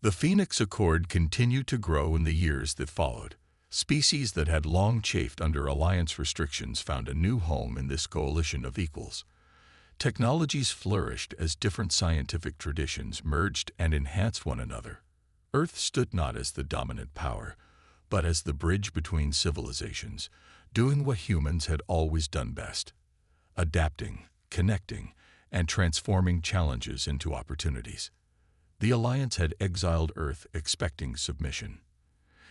The Phoenix Accord continued to grow in the years that followed. Species that had long chafed under alliance restrictions found a new home in this coalition of equals. Technologies flourished as different scientific traditions merged and enhanced one another. Earth stood not as the dominant power, but as the bridge between civilizations, doing what humans had always done best: adapting, connecting, and transforming challenges into opportunities. The Alliance had exiled Earth expecting submission.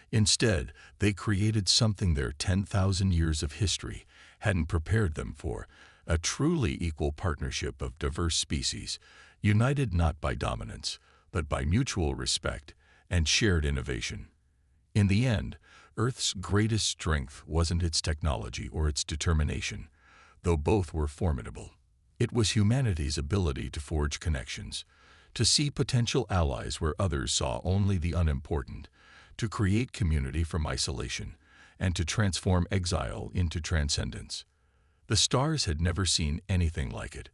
Instead, they created something their 10,000 years of history hadn't prepared them for: a truly equal partnership of diverse species, united not by dominance, but by mutual respect and shared innovation. In the end, Earth's greatest strength wasn't its technology or its determination, though both were formidable. It was humanity's ability to forge connections, to see potential allies where others saw only the unimportant, to create community from isolation, and to transform exile into transcendence. The stars had never seen anything like it.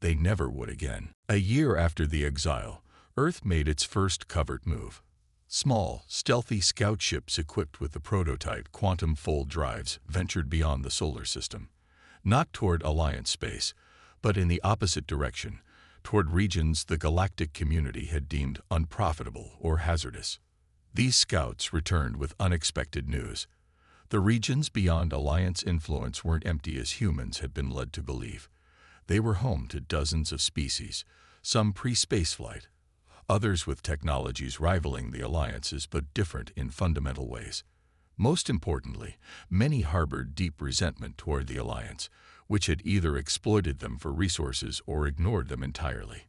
They never would again. A year after the exile, Earth made its first covert move. Small, stealthy scout ships equipped with the prototype quantum fold drives ventured beyond the solar system, not toward Alliance space, but in the opposite direction, toward regions the galactic community had deemed unprofitable or hazardous. These scouts returned with unexpected news. The regions beyond Alliance influence weren't empty as humans had been led to believe. They were home to dozens of species, some pre-spaceflight, others with technologies rivaling the Alliance's but different in fundamental ways. Most importantly, many harbored deep resentment toward the Alliance, which had either exploited them for resources or ignored them entirely.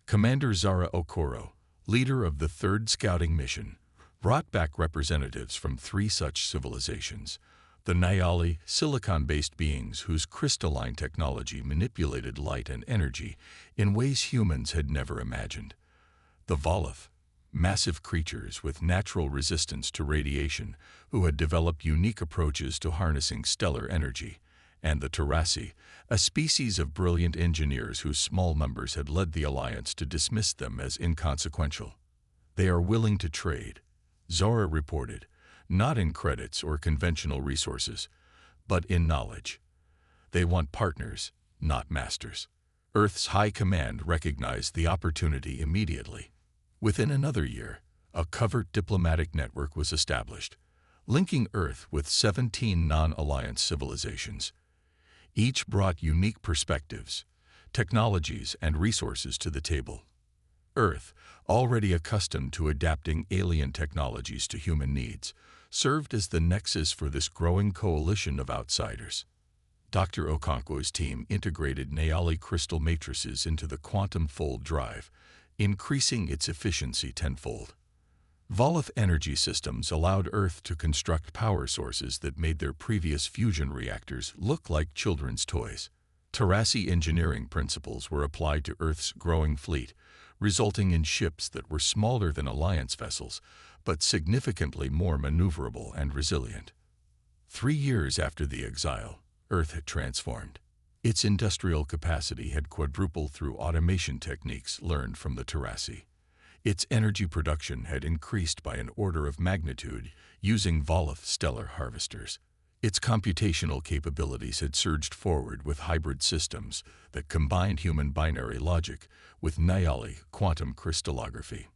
Commander Zara Okoro, leader of the 3rd Scouting Mission, brought back representatives from 3 such civilizations: the Nyali, silicon-based beings whose crystalline technology manipulated light and energy in ways humans had never imagined; the Volith, massive creatures with natural resistance to radiation who had developed unique approaches to harnessing stellar energy; and the Tarasi, a species of brilliant engineers whose small numbers had led the Alliance to dismiss them as inconsequential. "They are willing to trade," Zora reported, "not in credits or conventional resources, but in knowledge. They want partners, not masters." Earth's High Command recognized the opportunity immediately. Within another year, a covert diplomatic network was established, linking Earth with 17 non-Alliance civilizations. Each brought unique perspectives, technologies, and resources to the table. Earth, already accustomed to adapting alien technologies to human needs, served as the nexus for this growing coalition of outsiders. Dr. Okonkwo's team integrated Nyali crystal matrices into the quantum fold drive, increasing its efficiency tenfold. Volith energy systems allowed Earth to construct power sources that made their previous fusion reactors look like children's toys. Tarasi engineering principles were applied to Earth's growing fleet, resulting in ships that were smaller than Alliance vessels, but significantly more maneuverable and resilient. 3 years after the exile, Earth had transformed. Its industrial capacity had quadrupled through automation techniques learned from the Tarasi. Its energy production had increased by an order of magnitude using Volith stellar harvesters. Its computational capabilities had surged forward with hybrid systems that combined human binary logic with Nyali quantum crystallography.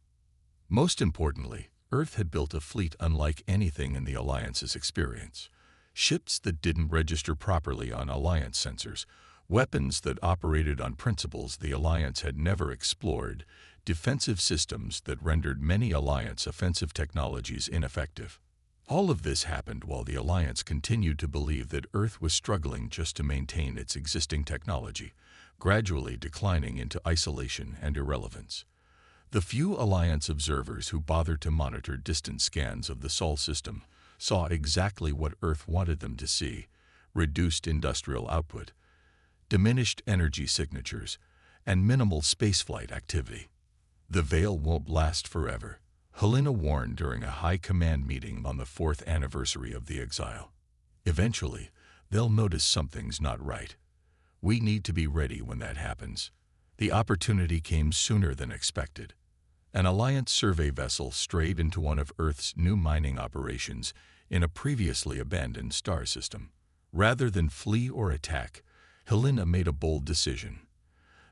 Most importantly, Earth had built a fleet unlike anything in the Alliance's experience. Ships that didn't register properly on Alliance sensors, weapons that operated on principles the Alliance had never explored, defensive systems that rendered many Alliance offensive technologies ineffective. All of this happened while the Alliance continued to believe that Earth was struggling just to maintain its existing technology, gradually declining into isolation and irrelevance. The few Alliance observers who bothered to monitor distant scans of the Sol system saw exactly what Earth wanted them to see: reduced industrial output, diminished energy signatures, and minimal spaceflight activity. "The veil won't last forever," Helena warned during a High Command meeting on the 4th anniversary of the exile. "Eventually, they'll notice something's not right. We need to be ready when that happens." The opportunity came sooner than expected. An Alliance survey vessel strayed into one of Earth's new mining operations in a previously abandoned star system. Rather than flee or attack, Helena made a bold decision.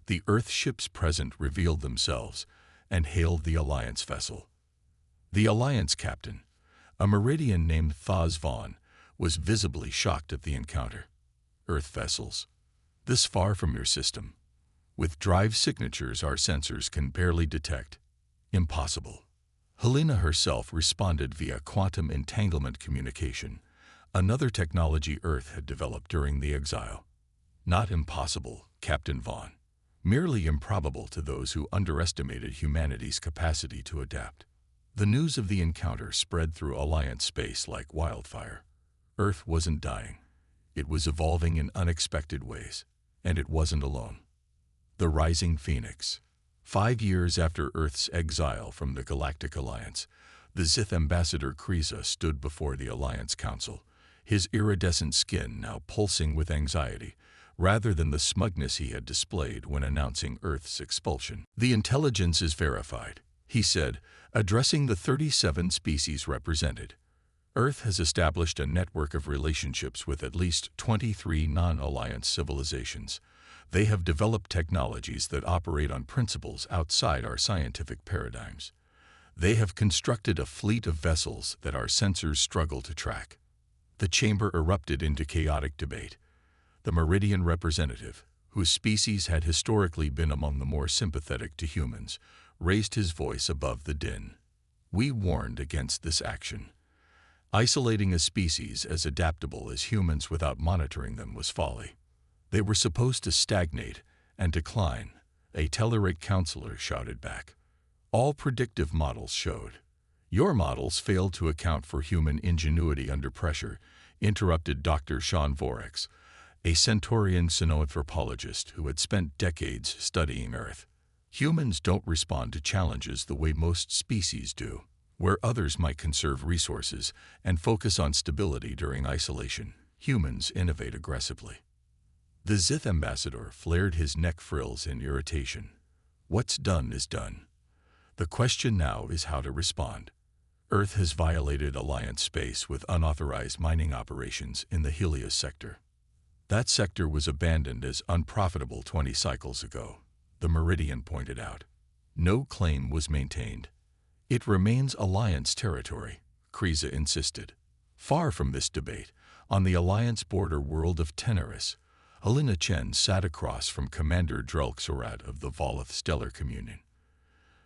The Earth ships present revealed themselves and hailed the Alliance vessel. The Alliance captain, a Meridian named Thaz Vaughn, was visibly shocked at the encounter. Earth vessels, this far from your system, with drive signatures our sensors can barely detect. Impossible. Helena herself responded via quantum entanglement communication, another technology Earth had developed during the Exile. Not impossible, Captain Vaughn. Merely improbable to those who underestimated humanity's capacity to adapt. The news of the encounter spread through Alliance space like wildfire. Earth wasn't dying. It was evolving in unexpected ways, and it wasn't alone. The Rising Phoenix. 5 years after Earth's exile from the Galactic Alliance, the Sith ambassador Kryza stood before the Alliance Council, his iridescent skin now pulsing with anxiety, rather than the smugness he had displayed when announcing Earth's expulsion. "The intelligence is verified," he said, addressing the 37 species represented. Earth has established a network of relationships with at least 23 non-Alliance civilizations. They have developed technologies that operate on principles outside our scientific paradigms. They have constructed a fleet of vessels that our sensors struggle to track. The chamber erupted into chaotic debate. The Meridian representative, whose species had historically been among the more sympathetic to humans, raised his voice above the din. "We warned against this action. Isolating a species as adaptable as humans without monitoring them was folly. They were supposed to stagnate and decline," a Tellarite counselor shouted back. "All predictive models showed." "Your models failed to account for human ingenuity under pressure," interrupted Dr. Sean Vorex, a Centaurian xenoanthropologist who had spent decades studying Earth. "Humans don't respond to challenges the way most species do. Where others might conserve resources and focus on stability during isolation, humans innovate aggressively." The Sith ambassador flared his neck frills in irritation. "What's done is done. The question now is how to respond. Earth has violated Alliance space with unauthorized mining operations in the Helios sector. That sector was abandoned as unprofitable 20 cycles ago," the Meridian pointed out. "No claim was maintained. It remains Alliance territory," Kryza insisted. Far from this debate, on the Alliance border world of Teneris, Helena Chen sat across from Commander Drelk Sorat of the Volith Stellar Communion.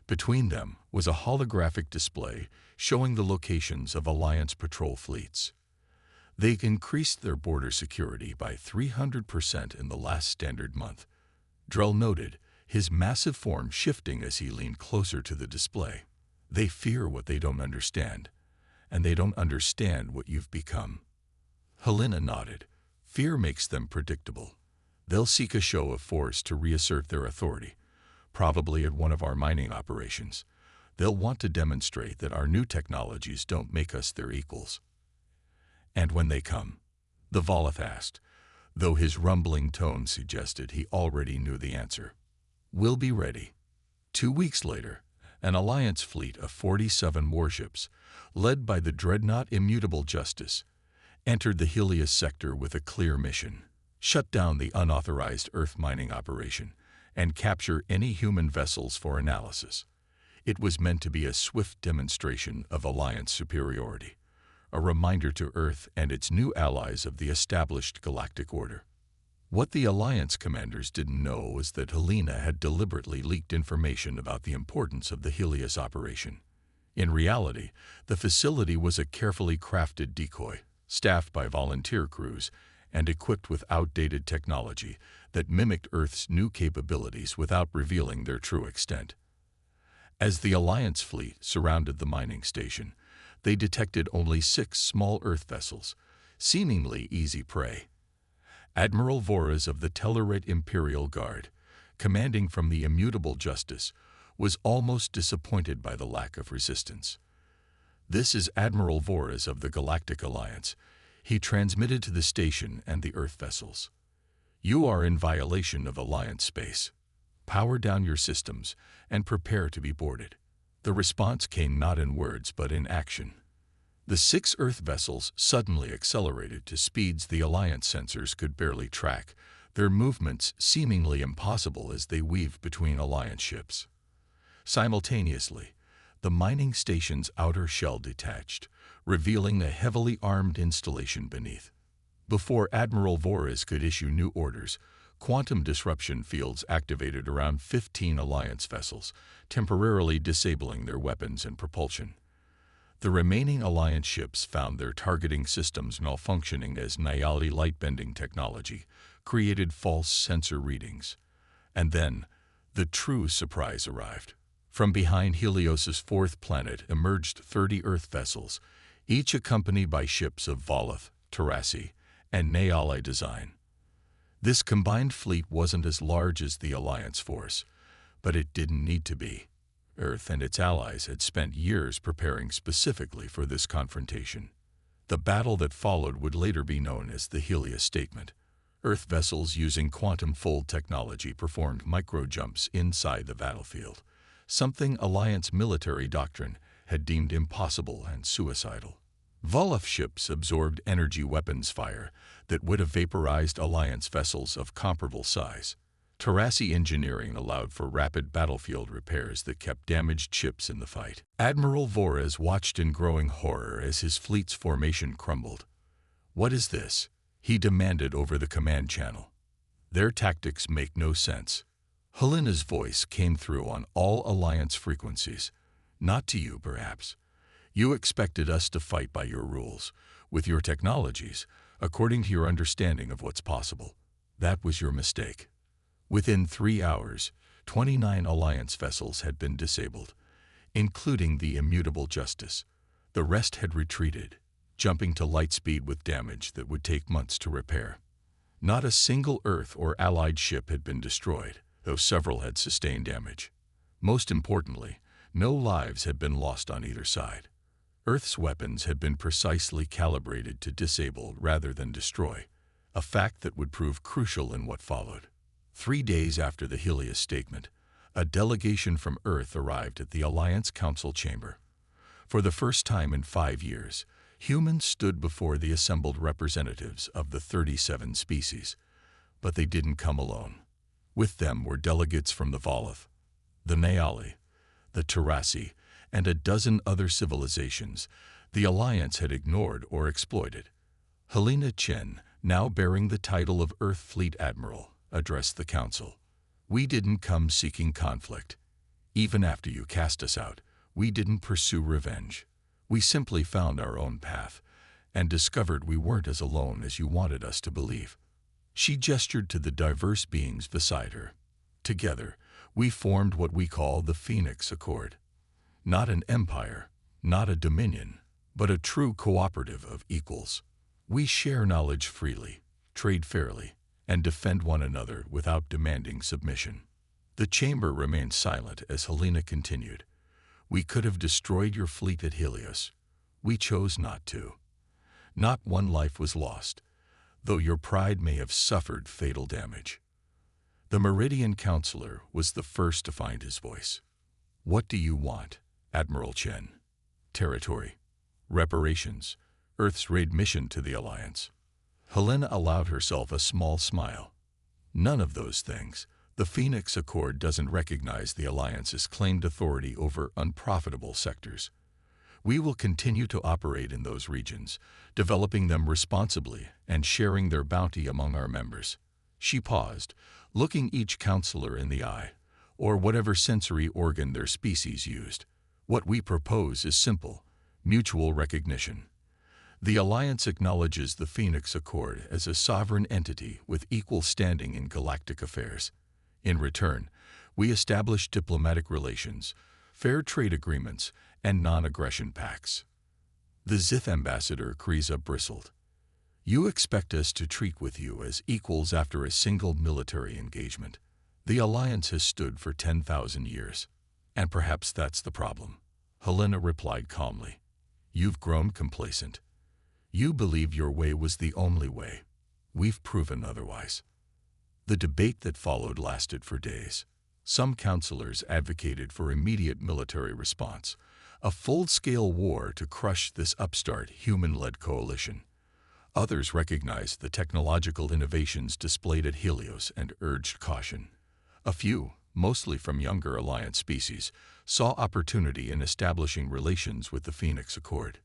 Between them was a holographic display showing the locations of Alliance patrol fleets. They increased their border security by 300% in the last standard month. Drell noted, his massive form shifting as he leaned closer to the display. "They fear what they don't understand, and they don't understand what you've become." Helena nodded. "Fear makes them predictable. They'll seek a show of force to reassert their authority, probably at one of our mining operations. They'll want to demonstrate that our new technologies don't make us their equals." "And when they come?" the Volith asked, though his rumbling tone suggested he already knew the answer. "We'll be ready." 2 weeks later, an Alliance fleet of 47 warships, led by the dreadnought Immutable Justice, entered the Helios sector with a clear mission: shut down the unauthorized Earth mining operation and capture any human vessels for analysis. It was meant to be a swift demonstration of Alliance superiority, a reminder to Earth and its new allies of the established galactic order. What the Alliance commanders didn't know was that Helena had deliberately leaked information about the importance of the Helios operation. In reality, the facility was a carefully crafted decoy, staffed by volunteer crews and equipped with outdated technology that mimicked Earth's new capabilities without revealing their true extent. As the Alliance fleet surrounded the mining station, they detected only 6 small Earth vessels, seemingly easy prey. Admiral Voras of the Tellarite Imperial Guard, commanding from the Immutable Justice, was almost disappointed by the lack of resistance. "This is Admiral Voras of the Galactic Alliance," he transmitted to the station and the Earth vessels. "You are in violation of Alliance space. Power down your systems and prepare to be boarded." The response came not in words but in action. The 6 Earth vessels suddenly accelerated to speeds the Alliance sensors could barely track, their movements seemingly impossible as they weaved between Alliance ships. Simultaneously, the mining station's outer shell detached, revealing a heavily armed installation beneath. Before Admiral Voorhees could issue new orders, quantum disruption fields activated around 15 Alliance vessels, temporarily disabling their weapons and propulsion. The remaining Alliance ships found their targeting systems malfunctioning as Nyali light-bending technology created false sensor readings. And then, the true surprise arrived. From behind Helios's 4th planet emerged 30 Earth vessels, each accompanied by ships of Volith, Terrassi, and Nyali design. This combined fleet wasn't as large as the Alliance force, but it didn't need to be. Earth and its allies had spent years preparing specifically for this confrontation. The battle that followed would later be known as the Helios Statement. Earth vessels using quantum fold technology performed micro-jumps inside the battlefield, something Alliance military doctrine had deemed impossible and suicidal. Volith ships absorbed energy weapons fire that would have vaporized Alliance vessels of comparable size. Terrassi engineering allowed for rapid battlefield repairs that kept damaged ships in the fight. Admiral Voorhees watched in growing horror as his fleet's formation crumbled. "What is this?" he demanded over the command channel. "Their tactics make no sense." Helena's voice came through on all Alliance frequencies. "Not to you, perhaps. You expected us to fight by your rules, with your technologies, according to your understanding of what's possible. That was your mistake." Within 3 hours, 29 Alliance vessels had been disabled, including the immutable Justice. The rest had retreated, jumping to light speed with damage that would take months to repair. Not a single Earth or Allied ship had been destroyed, though several had sustained damage. Most importantly, no lives had been lost on either side. Earth's weapons had been precisely calibrated to disable rather than destroy, a fact that would prove crucial in what followed. 3 days after the Helios Statement, a delegation from Earth arrived at the Alliance Council chamber. For the first time in 5 years, humans stood before the assembled representatives of the 37 species. But they didn't come alone. With them were delegates from the Volith, the Nyali, the Terrassi, and a dozen other civilizations the Alliance had ignored or exploited. Helena Chen, now bearing the title of Earth Fleet Admiral, addressed the Council. "We didn't come seeking conflict. Even after you cast us out, we didn't pursue revenge. We simply found our own path and discovered we weren't as alone as you wanted us to believe." She gestured to the diverse beings beside her. "Together, we formed what we call the Phoenix Accord. Not an empire, not a dominion, but a true cooperative of equals. We share knowledge freely, trade fairly, and defend one another without demanding submission." The chamber remained silent as Helena continued. "We could have destroyed your fleet at Helios. We chose not to. Not one life was lost, though your pride may have suffered fatal damage." The Meridian Counselor was the first to find his voice. "What do you want, Admiral Chen?" "Territory, reparations, Earth's raid mission to the Alliance." Helena allowed herself a small smile. "None of those things. The Phoenix Accord doesn't recognize the Alliance's claimed authority over unprofitable sectors. We will continue to operate in those regions, developing them responsibly and sharing their bounty among our members." She paused, looking each counselor in the eye, or whatever sensory organ their species used. "What we propose is simple: mutual recognition. The Alliance acknowledges the Phoenix Accord as a sovereign entity with equal standing in galactic affairs. In return, we establish diplomatic relations, fair trade agreements, and non-aggression pacts." The Zith ambassador, Kriza, bristled. "You expect us to treat with you as equals after a single military engagement? The Alliance has stood for 10,000 years. And perhaps that's the problem." Helena replied calmly. "You've grown complacent. You believe your way was the only way. We've proven otherwise." The debate that followed lasted for days. Some counselors advocated for immediate military response, a full-scale war to crush this upstart human-led coalition. Others recognized the technological innovations displayed at Helios and urged caution. A few, mostly from younger Alliance species, saw opportunity in establishing relations with the Phoenix Accord.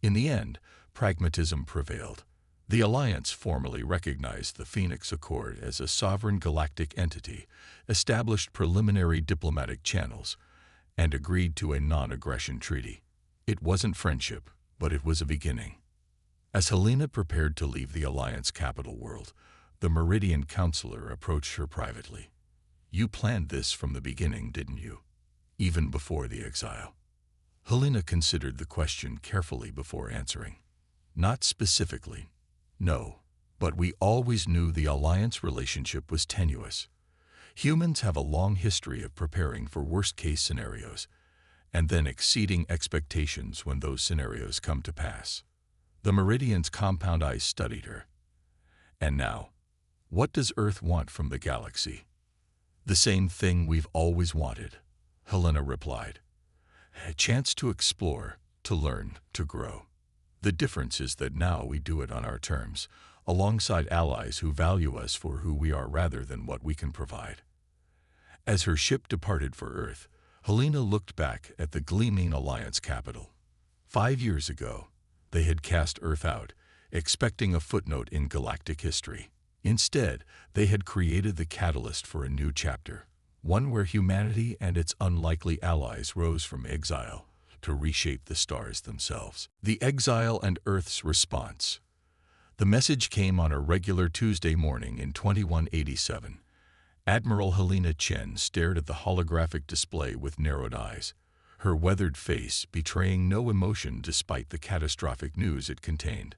In the end, pragmatism prevailed. The Alliance formally recognized the Phoenix Accord as a sovereign galactic entity, established preliminary diplomatic channels, and agreed to a non-aggression treaty. It wasn't friendship, but it was a beginning. As Helena prepared to leave the Alliance capital world, the Meridian counselor approached her privately. "You planned this from the beginning, didn't you? Even before the exile?" Helena considered the question carefully before answering. "Not specifically, no, but we always knew the Alliance relationship was tenuous. Humans have a long history of preparing for worst-case scenarios, and then exceeding expectations when those scenarios come to pass." The Meridian's compound eyes studied her. "And now, what does Earth want from the galaxy?" "The same thing we've always wanted," Helena replied. "A chance to explore, to learn, to grow. The difference is that now we do it on our terms, alongside allies who value us for who we are rather than what we can provide." As her ship departed for Earth, Helena looked back at the gleaming Alliance capital. 5 years ago, they had cast Earth out, expecting a footnote in galactic history. Instead, they had created the catalyst for a new chapter, one where humanity and its unlikely allies rose from exile to reshape the stars themselves. The Exile and Earth's response. The message came on a regular Tuesday morning in 2187. Admiral Helena Chen stared at the holographic display with narrowed eyes, her weathered face betraying no emotion despite the catastrophic news it contained.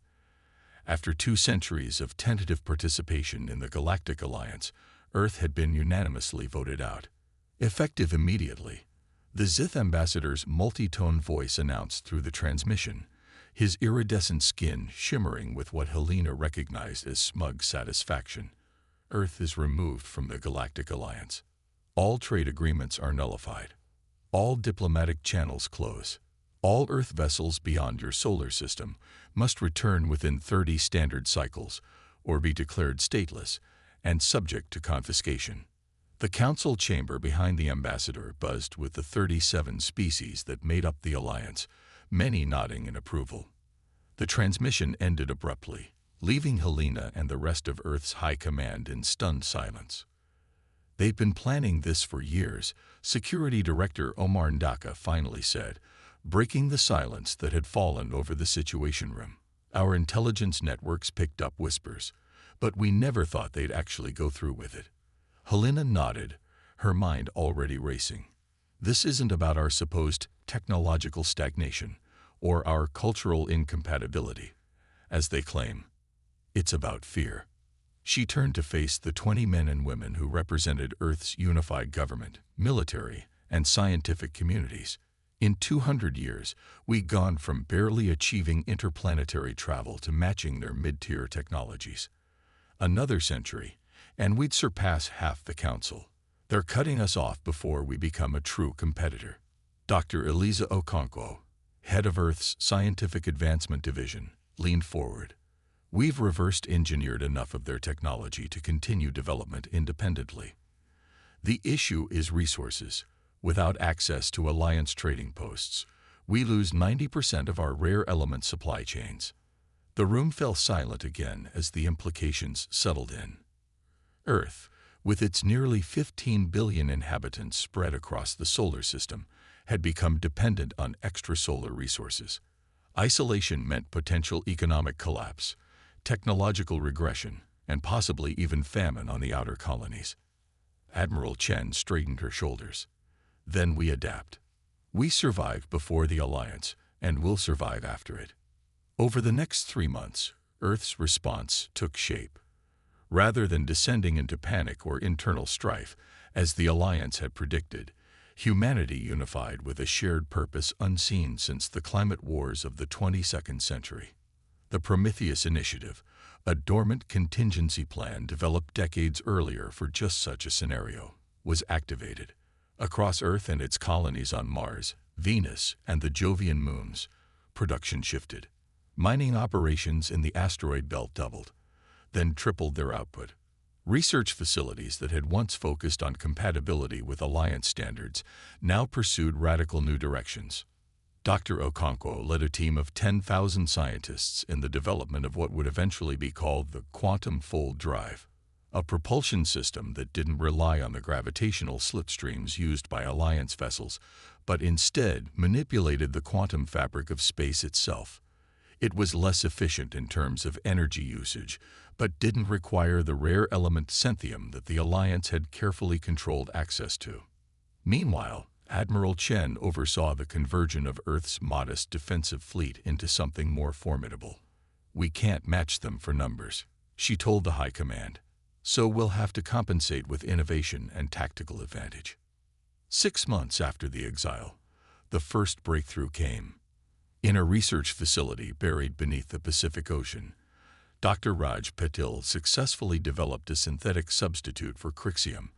After 2 centuries of tentative participation in the Galactic Alliance, Earth had been unanimously voted out. Effective immediately, the Zith ambassador's multi-tone voice announced through the transmission, his iridescent skin shimmering with what Helena recognized as smug satisfaction. "Earth is removed from the Galactic Alliance. All trade agreements are nullified. All diplomatic channels close. All Earth vessels beyond your solar system must return within 30 standard cycles or be declared stateless and subject to confiscation." The council chamber behind the ambassador buzzed with the 37 species that made up the Alliance, many nodding in approval. The transmission ended abruptly, leaving Helena and the rest of Earth's high command in stunned silence. "They've been planning this for years," Security Director Omar Ndaka finally said, breaking the silence that had fallen over the Situation Room. "Our intelligence networks picked up whispers, but we never thought they'd actually go through with it." Helena nodded, her mind already racing. "This isn't about our supposed technological stagnation or our cultural incompatibility, as they claim. It's about fear." She turned to face the 20 men and women who represented Earth's unified government, military, and scientific communities. "In 200 years, we've gone from barely achieving interplanetary travel to matching their mid-tier technologies. Another century, and we'd surpass half the Council. They're cutting us off before we become a true competitor." Dr. Eliza Okonkwo, head of Earth's Scientific Advancement Division, leaned forward. "We've reverse-engineered enough of their technology to continue development independently. The issue is resources. Without access to Alliance trading posts, we lose 90% of our rare element supply chains." The room fell silent again as the implications settled in. Earth, with its nearly 15 billion inhabitants spread across the solar system, had become dependent on extrasolar resources. Isolation meant potential economic collapse, technological regression, and possibly even famine on the outer colonies. Admiral Chen straightened her shoulders. "Then we adapt. We survived before the Alliance, and we'll survive after it." Over the next 3 months, Earth's response took shape. Rather than descending into panic or internal strife, as the Alliance had predicted, humanity unified with a shared purpose unseen since the climate wars of the 22nd century. The Prometheus Initiative, a dormant contingency plan developed decades earlier for just such a scenario, was activated. Across Earth and its colonies on Mars, Venus, and the Jovian moons, production shifted. Mining operations in the asteroid belt doubled, then tripled their output. Research facilities that had once focused on compatibility with Alliance standards now pursued radical new directions. Dr. Okonkwo led a team of 10,000 scientists in the development of what would eventually be called the quantum fold drive, a propulsion system that didn't rely on the gravitational slipstreams used by Alliance vessels, but instead manipulated the quantum fabric of space itself. It was less efficient in terms of energy usage, but didn't require the rare element xanthium that the Alliance had carefully controlled access to. Meanwhile, Admiral Chen oversaw the conversion of Earth's modest defensive fleet into something more formidable. "We can't match them for numbers," she told the High Command, "so we'll have to compensate with innovation and tactical advantage." 6 months after the Exile, the first breakthrough came. In a research facility buried beneath the Pacific Ocean, Dr. Raj Patil successfully developed a synthetic substitute for Crixium,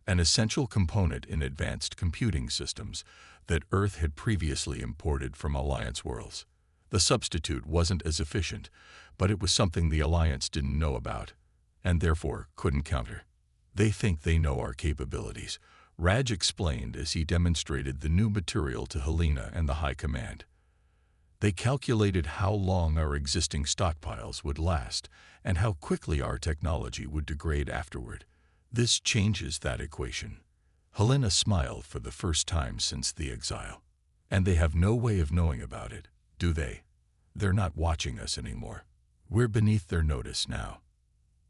an essential component in advanced computing systems that Earth had previously imported from Alliance worlds. The substitute wasn't as efficient, but it was something the Alliance didn't know about, and therefore couldn't counter. "They think they know our capabilities," Raj explained as he demonstrated the new material to Helena and the High Command. "They calculated how long our existing stockpiles would last and how quickly our technology would degrade afterward. This changes that equation." Helena smiled for the first time since the Exile. "And they have no way of knowing about it, do they? They're not watching us anymore. We're beneath their notice now."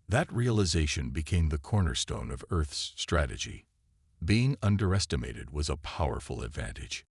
That realization became the cornerstone of Earth's strategy. Being underestimated was a powerful advantage.